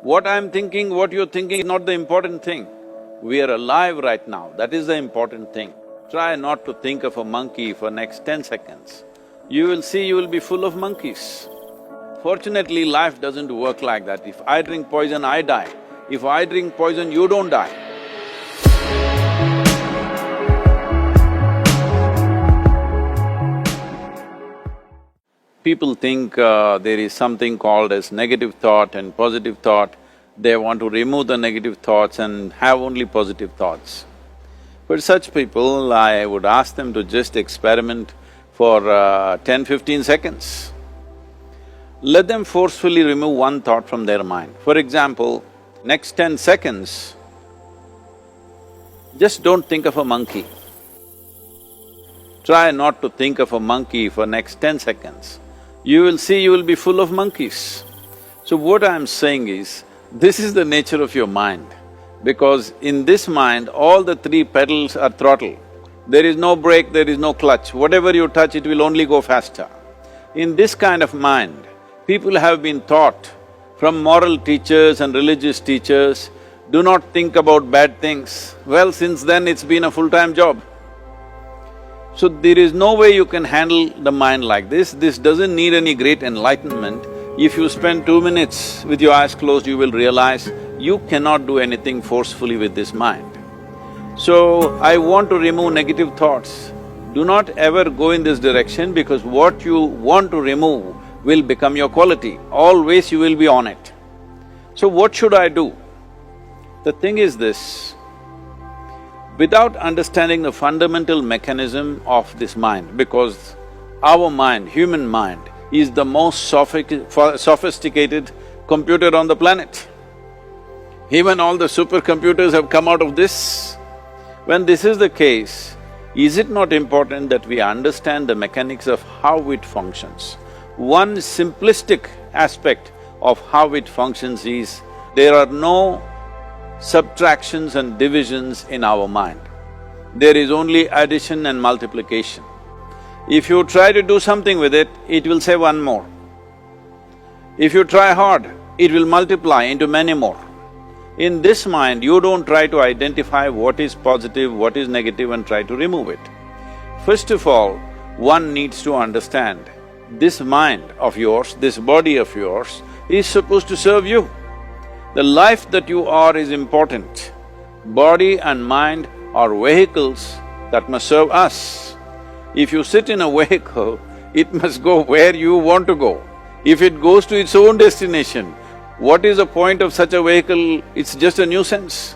What I'm thinking, what you're thinking is not the important thing. We are alive right now, that is the important thing. Try not to think of a monkey for next 10 seconds. You will see you will be full of monkeys. Fortunately, life doesn't work like that. If I drink poison, I die. If I drink poison, you don't die. People think there is something called as negative thought and positive thought. They want to remove the negative thoughts and have only positive thoughts. For such people, I would ask them to just experiment for 10-15 seconds. Let them forcefully remove one thought from their mind. For example, next 10 seconds, just don't think of a monkey. Try not to think of a monkey for next 10 seconds. You will see you will be full of monkeys. So what I'm saying is, this is the nature of your mind, because in this mind, all the three pedals are throttle. There is no brake, there is no clutch. Whatever you touch, it will only go faster. In this kind of mind, people have been taught from moral teachers and religious teachers, do not think about bad things. Well, since then it's been a full-time job. So there is no way you can handle the mind like this. This doesn't need any great enlightenment. If you spend 2 minutes with your eyes closed, you will realize you cannot do anything forcefully with this mind. So, I want to remove negative thoughts. Do not ever go in this direction, because what you want to remove will become your quality. Always you will be on it. So what should I do? The thing is this, without understanding the fundamental mechanism of this mind, because our mind, human mind, is the most sophisticated computer on the planet. Even all the supercomputers have come out of this. When this is the case, is it not important that we understand the mechanics of how it functions? One simplistic aspect of how it functions is, there are no subtractions and divisions in our mind. There is only addition and multiplication. If you try to do something with it, it will say one more. If you try hard, it will multiply into many more. In this mind, you don't try to identify what is positive, what is negative and try to remove it. First of all, one needs to understand, this mind of yours, this body of yours is supposed to serve you. The life that you are is important. Body and mind are vehicles that must serve us. If you sit in a vehicle, it must go where you want to go. If it goes to its own destination, what is the point of such a vehicle? It's just a nuisance.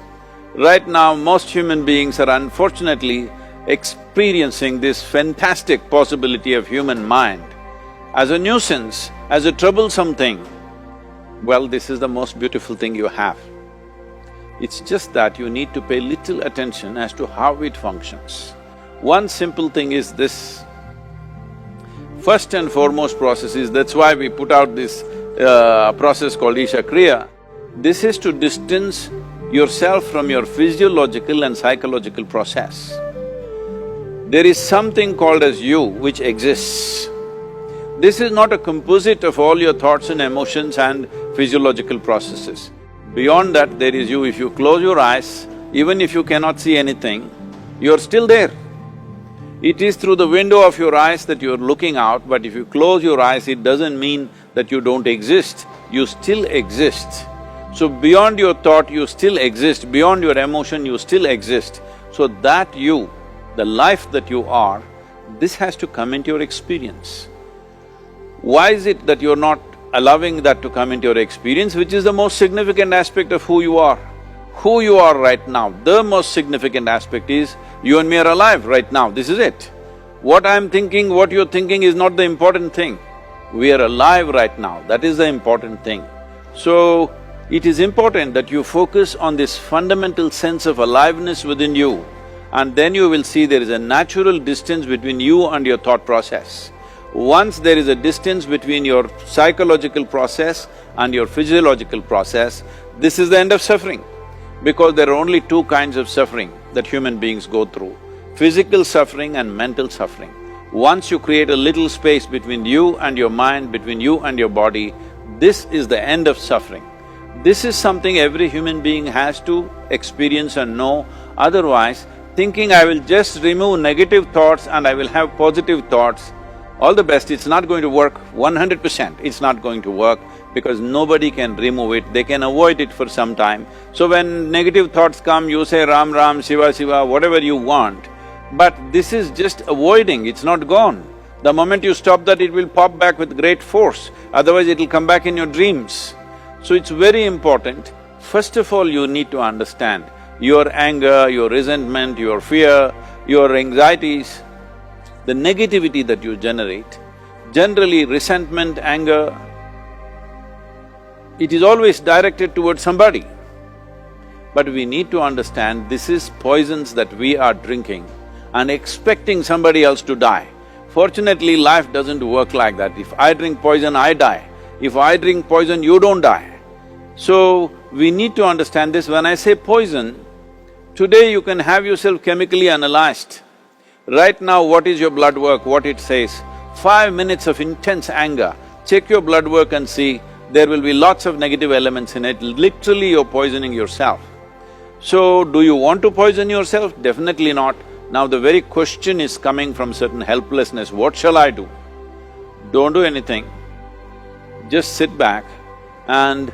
Right now, most human beings are unfortunately experiencing this fantastic possibility of human mind as a nuisance, as a troublesome thing. Well, this is the most beautiful thing you have. It's just that you need to pay little attention as to how it functions. One simple thing is this. First and foremost process is, that's why we put out this process called Isha Kriya. This is to distance yourself from your physiological and psychological process. There is something called as you which exists. This is not a composite of all your thoughts and emotions and physiological processes. Beyond that, there is you. If you close your eyes, even if you cannot see anything, you're still there. It is through the window of your eyes that you're looking out, but if you close your eyes, it doesn't mean that you don't exist, you still exist. So beyond your thought, you still exist, beyond your emotion, you still exist. So that you, the life that you are, this has to come into your experience. Why is it that you're not allowing that to come into your experience, which is the most significant aspect of who you are? Who you are right now, the most significant aspect is, you and me are alive right now, this is it. What I'm thinking, what you're thinking is not the important thing. We are alive right now, that is the important thing. So, it is important that you focus on this fundamental sense of aliveness within you, and then you will see there is a natural distance between you and your thought process. Once there is a distance between your psychological process and your physiological process, this is the end of suffering. Because there are only two kinds of suffering that human beings go through, physical suffering and mental suffering. Once you create a little space between you and your mind, between you and your body, this is the end of suffering. This is something every human being has to experience and know, otherwise thinking I will just remove negative thoughts and I will have positive thoughts, all the best, it's not going to work 100%, it's not going to work because nobody can remove it, they can avoid it for some time. So when negative thoughts come, you say Ram Ram, Shiva Shiva, whatever you want, but this is just avoiding, it's not gone. The moment you stop that, it will pop back with great force, otherwise it'll come back in your dreams. So it's very important, first of all you need to understand your anger, your resentment, your fear, your anxieties, the negativity that you generate. Generally resentment, anger, it is always directed towards somebody. But we need to understand this is poisons that we are drinking and expecting somebody else to die. Fortunately, life doesn't work like that. If I drink poison, I die. If I drink poison, you don't die. So, we need to understand this. When I say poison, today you can have yourself chemically analyzed. Right now, what is your blood work, what it says? 5 minutes of intense anger, check your blood work and see, there will be lots of negative elements in it, literally you're poisoning yourself. So, do you want to poison yourself? Definitely not. Now the very question is coming from certain helplessness, what shall I do? Don't do anything, just sit back and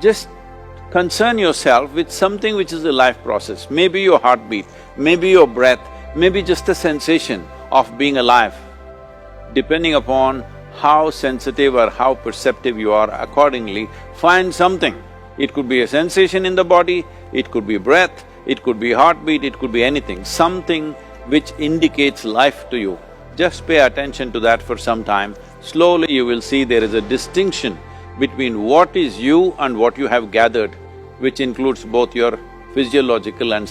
just concern yourself with something which is a life process. Maybe your heartbeat, maybe your breath, maybe just a sensation of being alive. Depending upon how sensitive or how perceptive you are, accordingly, find something. It could be a sensation in the body, it could be breath, it could be heartbeat, it could be anything, something which indicates life to you. Just pay attention to that for some time. Slowly you will see there is a distinction between what is you and what you have gathered, which includes both your physiological and